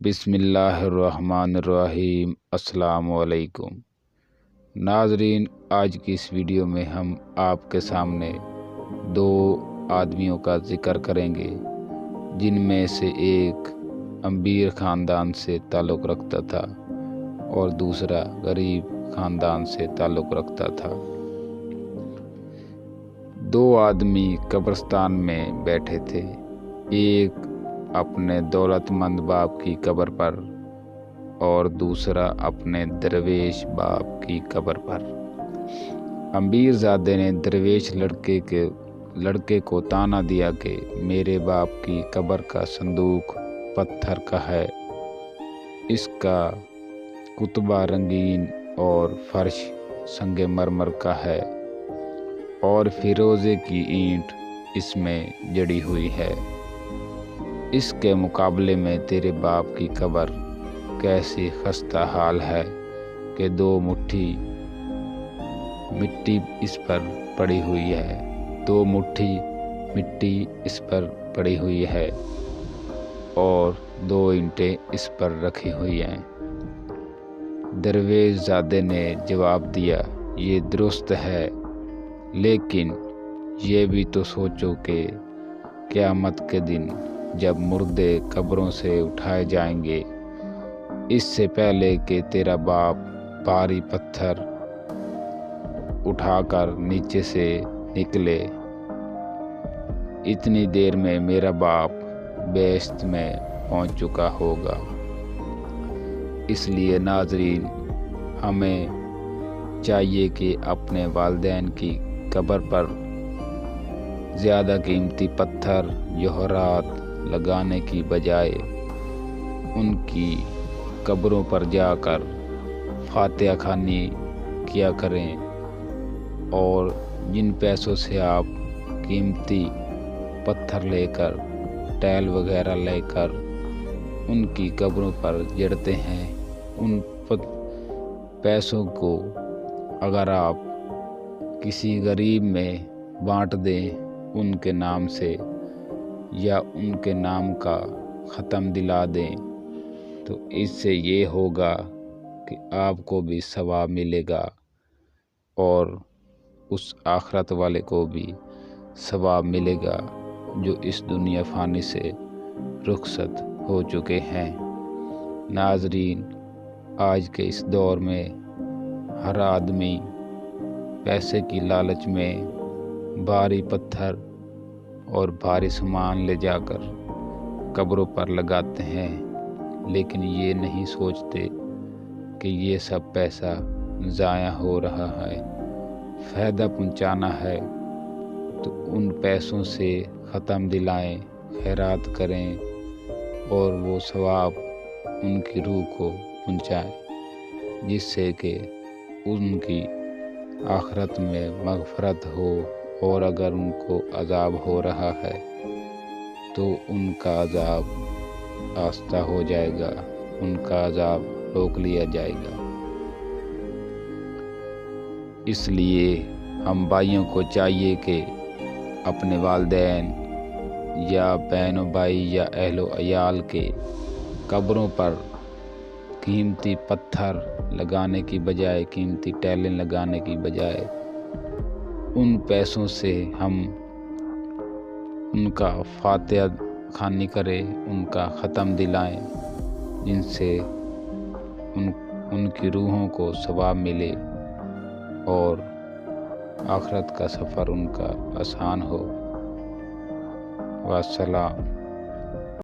بسم اللہ الرحمن الرحیم۔ السلام علیکم ناظرین، آج کی اس ویڈیو میں ہم آپ کے سامنے دو آدمیوں کا ذکر کریں گے، جن میں سے ایک امیر خاندان سے تعلق رکھتا تھا اور دوسرا غریب خاندان سے تعلق رکھتا تھا۔ دو آدمی قبرستان میں بیٹھے تھے، ایک اپنے دولت مند باپ کی قبر پر اور دوسرا اپنے درویش باپ کی قبر پر۔ امیر زادے نے درویش لڑکے کو تانا دیا کہ میرے باپ کی قبر کا صندوق پتھر کا ہے، اس کا کتبہ رنگین اور فرش سنگ مرمر کا ہے اور فیروزے کی اینٹ اس میں جڑی ہوئی ہے۔ اس کے مقابلے میں تیرے باپ کی قبر کیسی خستہ حال ہے کہ 2 مٹھی مٹی اس پر پڑی ہوئی ہے، 2 مٹھی مٹی اس پر پڑی ہوئی ہے اور 2 اینٹیں اس پر رکھی ہوئی ہیں۔ درویش زادے نے جواب دیا، یہ درست ہے، لیکن یہ بھی تو سوچو کہ قیامت کے دن جب مردے قبروں سے اٹھائے جائیں گے، اس سے پہلے کہ تیرا باپ بھاری پتھر اٹھا کر نیچے سے نکلے، اتنی دیر میں میرا باپ بہشت میں پہنچ چکا ہوگا۔ اس لیے ناظرین، ہمیں چاہیے کہ اپنے والدین کی قبر پر زیادہ قیمتی پتھر جوہرات لگانے کی بجائے ان کی قبروں پر جا کر فاتحہ خوانی کیا کریں، اور جن پیسوں سے آپ قیمتی پتھر لے کر، ٹائل وغیرہ لے کر ان کی قبروں پر جڑتے ہیں، ان پیسوں کو اگر آپ کسی غریب میں بانٹ دیں ان کے نام سے، یا ان کے نام کا ختم دلا دیں، تو اس سے یہ ہوگا کہ آپ کو بھی ثواب ملے گا اور اس آخرت والے کو بھی ثواب ملے گا جو اس دنیا فانی سے رخصت ہو چکے ہیں۔ ناظرین، آج کے اس دور میں ہر آدمی پیسے کی لالچ میں بھاری پتھر اور بھاری سامان لے جا کر قبروں پر لگاتے ہیں، لیکن یہ نہیں سوچتے کہ یہ سب پیسہ ضائع ہو رہا ہے۔ فائدہ پہنچانا ہے تو ان پیسوں سے ختم دلائیں، خیرات کریں اور وہ ثواب ان کی روح کو پہنچائیں، جس سے کہ ان کی آخرت میں مغفرت ہو، اور اگر ان کو عذاب ہو رہا ہے تو ان کا عذاب آہستہ ہو جائے گا، ان کا عذاب روک لیا جائے گا۔ اس لیے ہم بھائیوں کو چاہیے کہ اپنے والدین یا بہن و بھائی یا اہل و عیال کے قبروں پر قیمتی پتھر لگانے کی بجائے، قیمتی ٹائلیں لگانے کی بجائے، ان پیسوں سے ہم ان کا فاتحہ خوانی کریں، ان کا ختم دلائیں، جن سے ان کی روحوں کو ثواب ملے اور آخرت کا سفر ان کا آسان ہو۔ والسلام۔